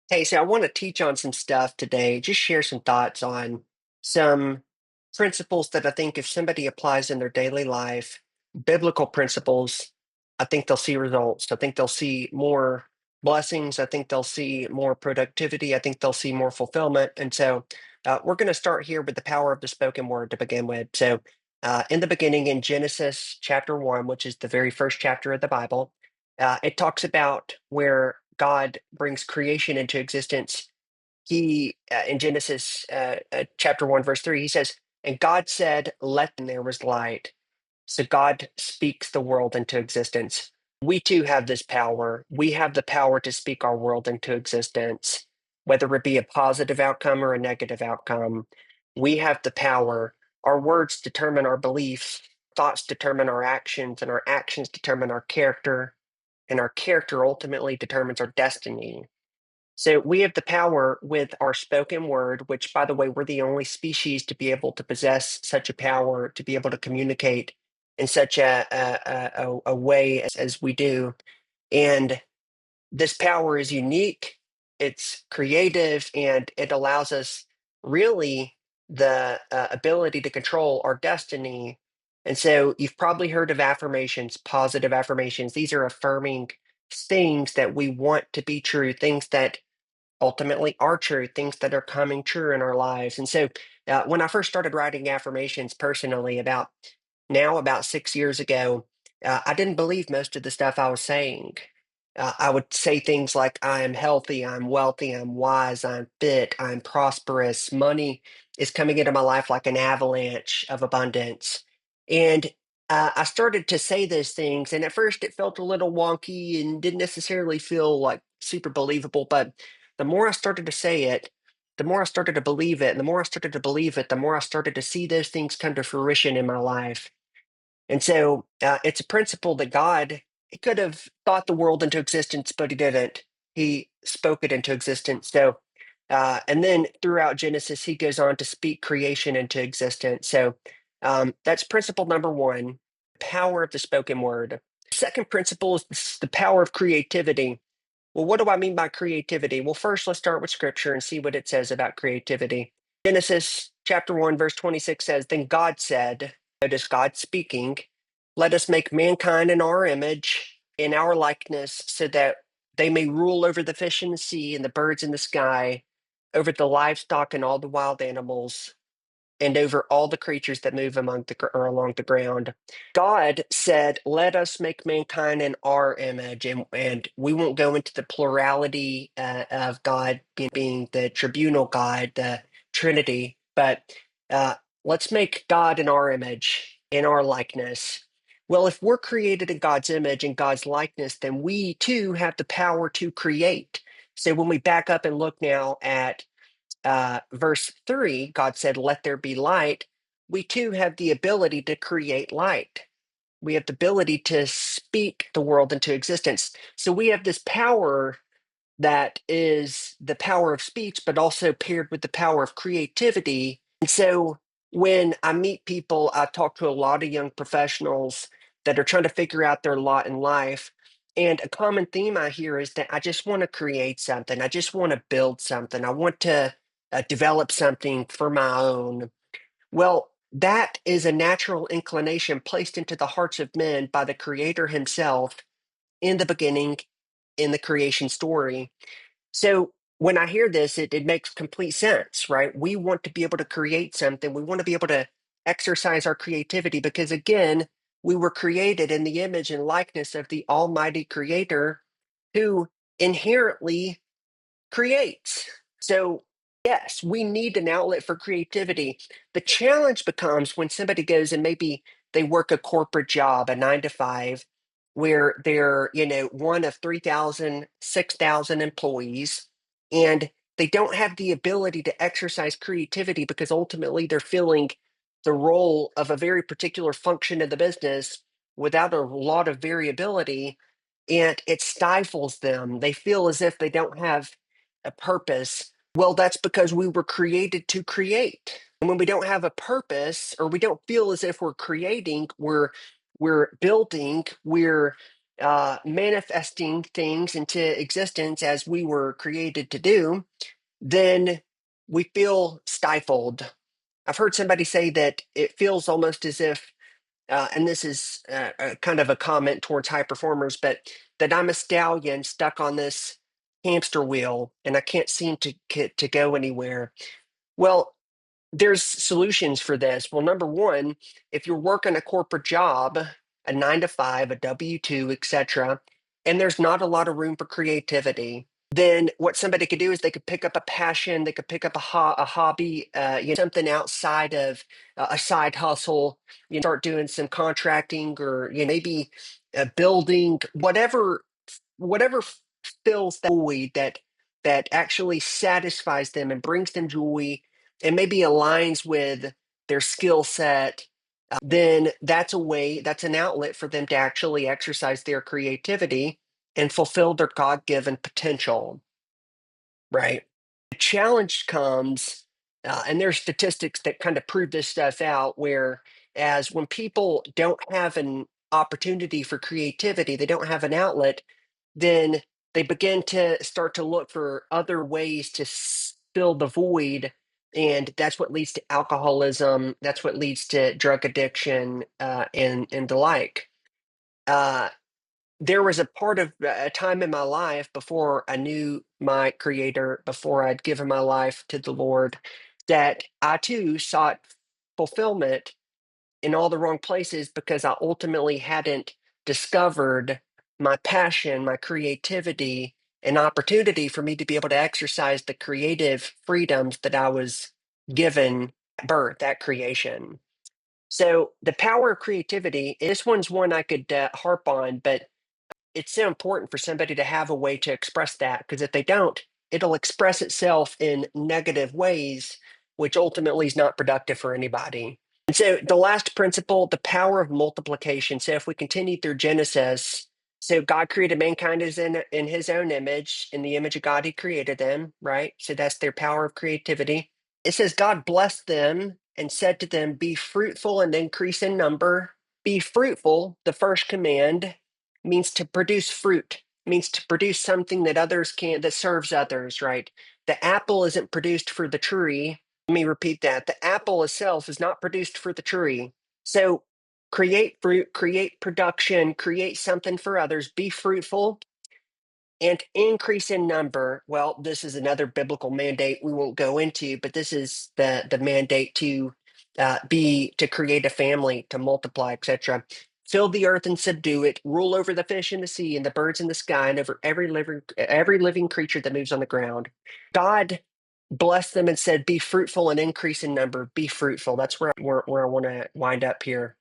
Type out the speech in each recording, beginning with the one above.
Hey, so I want to teach on some stuff today, just share some thoughts on some principles that I think if somebody applies in their daily life, biblical principles, I think they'll see results. I think they'll see more blessings. I think they'll see more productivity. I think they'll see more fulfillment. And so we're going to start here with the power of the spoken word to begin with. So, in the beginning, in Genesis chapter 1, which is the very first chapter of the Bible, it talks about where God brings creation into existence. He, in Genesis chapter 1, verse 3, he says, "And God said, Let there was light." So God speaks the world into existence. We too have this power. We have the power to speak our world into existence, whether it be a positive outcome or a negative outcome. We have the power. Our words determine our beliefs, thoughts determine our actions, and our actions determine our character, and our character ultimately determines our destiny. So we have the power with our spoken word, which, by the way, we're the only species to be able to possess such a power, to be able to communicate in such a way as we do. And this power is unique, it's creative, and it allows us really the ability to control our destiny. And so you've probably heard of affirmations, positive affirmations. These are affirming things that we want to be true, things that ultimately are true, things that are coming true in our lives. And so when I first started writing affirmations personally, about 6 years ago, I didn't believe most of the stuff I was saying. I would say things like, I am healthy, I'm wealthy, I'm wise, I'm fit, I'm prosperous, money is coming into my life like an avalanche of abundance. And I started to say those things, and at first it felt a little wonky and didn't necessarily feel like super believable. But the more I started to say it, the more I started to believe it, and the more I started to believe it, the more I started to see those things come to fruition in my life. And so it's a principle that God, he could have thought the world into existence, but he didn't. He spoke it into existence. So, and then throughout Genesis, he goes on to speak creation into existence. So that's principle number one, power of the spoken word. Second principle is the power of creativity. Well, what do I mean by creativity? Well, first, let's start with scripture and see what it says about creativity. Genesis chapter 1, verse 26 says, Then God said, notice God speaking, let us make mankind in our image, in our likeness, so that they may rule over the fish in the sea and the birds in the sky, over the livestock and all the wild animals, and over all the creatures that move or along the ground. God said, "Let us make mankind in our image," and we won't go into the plurality of God being the tribunal God, the Trinity, but uh, let's make God in our image, in our likeness. Well, if we're created in God's image and God's likeness, then we too have the power to create. So when we back up and look now at verse 3, God said, Let there be light. We too have the ability to create light. We have the ability to speak the world into existence. So we have this power that is the power of speech, but also paired with the power of creativity. And so when I meet people, I talk to a lot of young professionals that are trying to figure out their lot in life. And a common theme I hear is that I just want to create something. I just want to build something. I want to develop something for my own. Well, that is a natural inclination placed into the hearts of men by the Creator Himself in the beginning, in the creation story. So when I hear this, it makes complete sense, right? We want to be able to create something. We want to be able to exercise our creativity because, again, we were created in the image and likeness of the Almighty Creator who inherently creates. So, yes, we need an outlet for creativity. The challenge becomes when somebody goes and maybe they work a corporate job, a 9 to 5, where they're, one of 3,000, 6,000 employees, and they don't have the ability to exercise creativity because ultimately they're filling the role of a very particular function in the business without a lot of variability, and it stifles them. They feel as if they don't have a purpose. Well, that's because we were created to create. And when we don't have a purpose or we don't feel as if we're creating, we're building, we're manifesting things into existence as we were created to do, then we feel stifled. I've heard somebody say that it feels almost as if, and this is kind of a comment towards high performers, but that I'm a stallion stuck on this hamster wheel and I can't seem to get to go anywhere. Well, there's solutions for this. Well, number one, if you're working a corporate job, a 9 to 5, a W-2, etc., and there's not a lot of room for creativity, then what somebody could do is they could pick up a passion, they could pick up a hobby, something outside of a side hustle, start doing some contracting or maybe building, whatever fills that void that actually satisfies them and brings them joy and maybe aligns with their skill set. Then that's an outlet for them to actually exercise their creativity and fulfill their God-given potential, right? The challenge comes, and there's statistics that kind of prove this stuff out, where as when people don't have an opportunity for creativity, they don't have an outlet, then they begin to start to look for other ways to fill the void. And that's what leads to alcoholism. That's what leads to drug addiction, and the like. Uh, there was a part of a time in my life before I knew my creator, before I'd given my life to the Lord, that I too sought fulfillment in all the wrong places because I ultimately hadn't discovered my passion, my creativity, an opportunity for me to be able to exercise the creative freedoms that I was given at birth, at creation. So the power of creativity, this one's one I could harp on, but it's so important for somebody to have a way to express that, because if they don't, it'll express itself in negative ways, which ultimately is not productive for anybody. And so the last principle, the power of multiplication. So if we continue through Genesis, so God created mankind as in his own image. In the image of God, he created them, right? So that's their power of creativity. It says God blessed them and said to them, be fruitful and increase in number. Be fruitful, the first command, means to produce fruit, means to produce something that others can't, that serves others, right? The apple isn't produced for the tree. Let me repeat that. The apple itself is not produced for the tree. So create fruit, create production, create something for others, be fruitful, and increase in number. Well, this is another biblical mandate we won't go into, but this is the mandate to to create a family, to multiply, etc. Fill the earth and subdue it. Rule over the fish in the sea and the birds in the sky and over every living creature that moves on the ground. God blessed them and said, "Be fruitful and increase in number. Be fruitful." That's where I want to wind up here.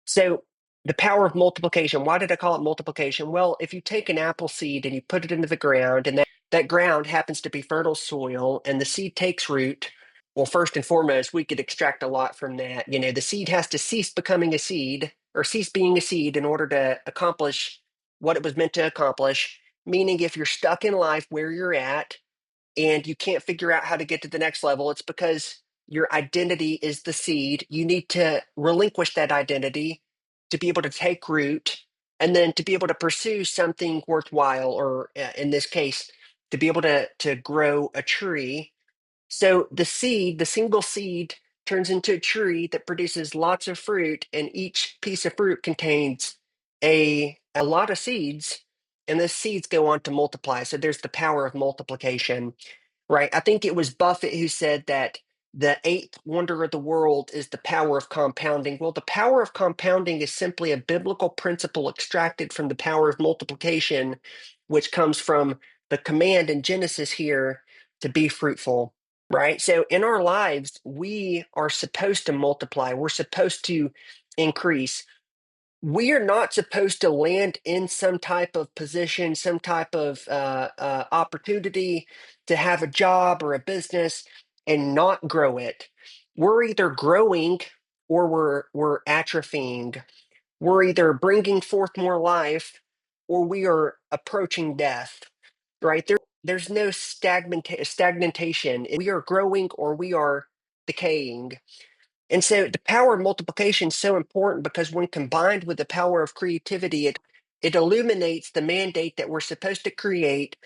So the power of multiplication. Why did I call it multiplication? Well, if you take an apple seed and you put it into the ground, and that ground happens to be fertile soil, and the seed takes root, well, first and foremost, we could extract a lot from that. The seed has to cease becoming a seed or cease being a seed in order to accomplish what it was meant to accomplish. Meaning, if you're stuck in life where you're at, and you can't figure out how to get to the next level, it's because your identity is the seed. You need to relinquish that identity to be able to take root and then to be able to pursue something worthwhile, or in this case, to be able to grow a tree. So the seed, the single seed, turns into a tree that produces lots of fruit, and each piece of fruit contains a lot of seeds, and the seeds go on to multiply. So there's the power of multiplication. Right. I think it was Buffett who said that the eighth wonder of the world is the power of compounding. Well, the power of compounding is simply a biblical principle extracted from the power of multiplication, which comes from the command in Genesis here to be fruitful. Right. So in our lives, we are supposed to multiply, we're supposed to increase. We are not supposed to land in some type of position, some type of opportunity to have a job or a business and not grow it. We're either growing or we're atrophying. We're either bringing forth more life or we are approaching death. Right there's no stagnation. We are growing or we are decaying. And so the power of multiplication is so important because when combined with the power of creativity, It illuminates the mandate that we're supposed to create,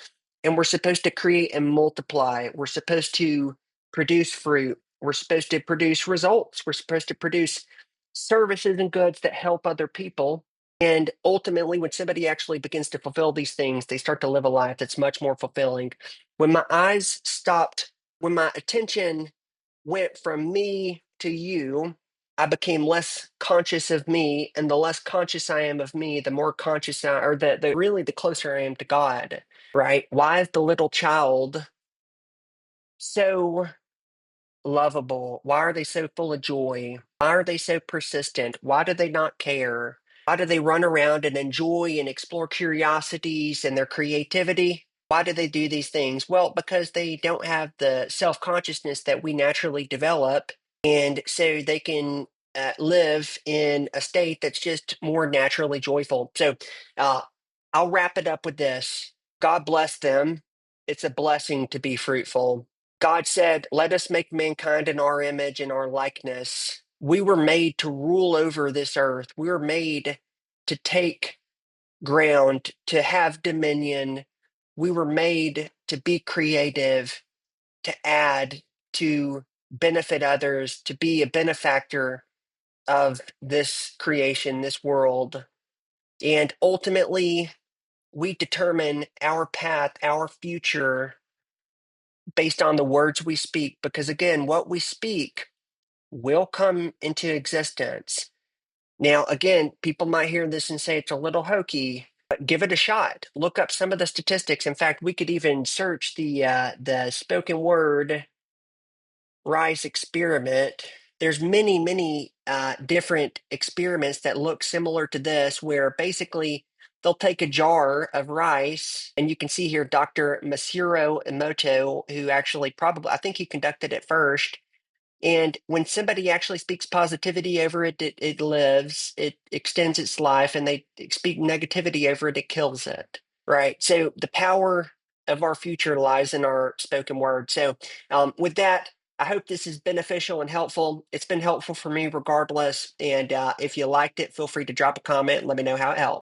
and we're supposed to create and multiply. We're supposed to produce fruit. We're supposed to produce results. We're supposed to produce services and goods that help other people. And ultimately, when somebody actually begins to fulfill these things, they start to live a life that's much more fulfilling. When my eyes stopped, when my attention went from me to you, I became less conscious of me, and the less conscious I am of me, the more conscious I, or the really the closer I am to God, right? Why is the little child so lovable? Why are they so full of joy? Why are they so persistent? Why do they not care? Why do they run around and enjoy and explore curiosities and their creativity? Why do they do these things? Well, because they don't have the self consciousness that we naturally develop. And so they can live in a state that's just more naturally joyful. So uh, I'll wrap it up with this: God bless them. It's a blessing to be fruitful. God said, "Let us make mankind in our image and our likeness." We were made to rule over this earth. We were made to take ground, to have dominion. We were made to be creative, to add, to benefit others, to be a benefactor of this creation, this world. And ultimately, we determine our path, our future based on the words we speak. Because again, what we speak will come into existence. Now, again, people might hear this and say it's a little hokey, but give it a shot. Look up some of the statistics. In fact, we could even search the spoken word rice experiment. There's many different experiments that look similar to this, where basically they'll take a jar of rice, and you can see here Dr. Masuro Emoto, who actually probably, I think he conducted it first. And when somebody actually speaks positivity over it, it lives, it extends its life, and they speak negativity over it, it kills it. Right. So the power of our future lies in our spoken word. So with that, I hope this is beneficial and helpful. It's been helpful for me regardless. And if you liked it, feel free to drop a comment and let me know how it helped.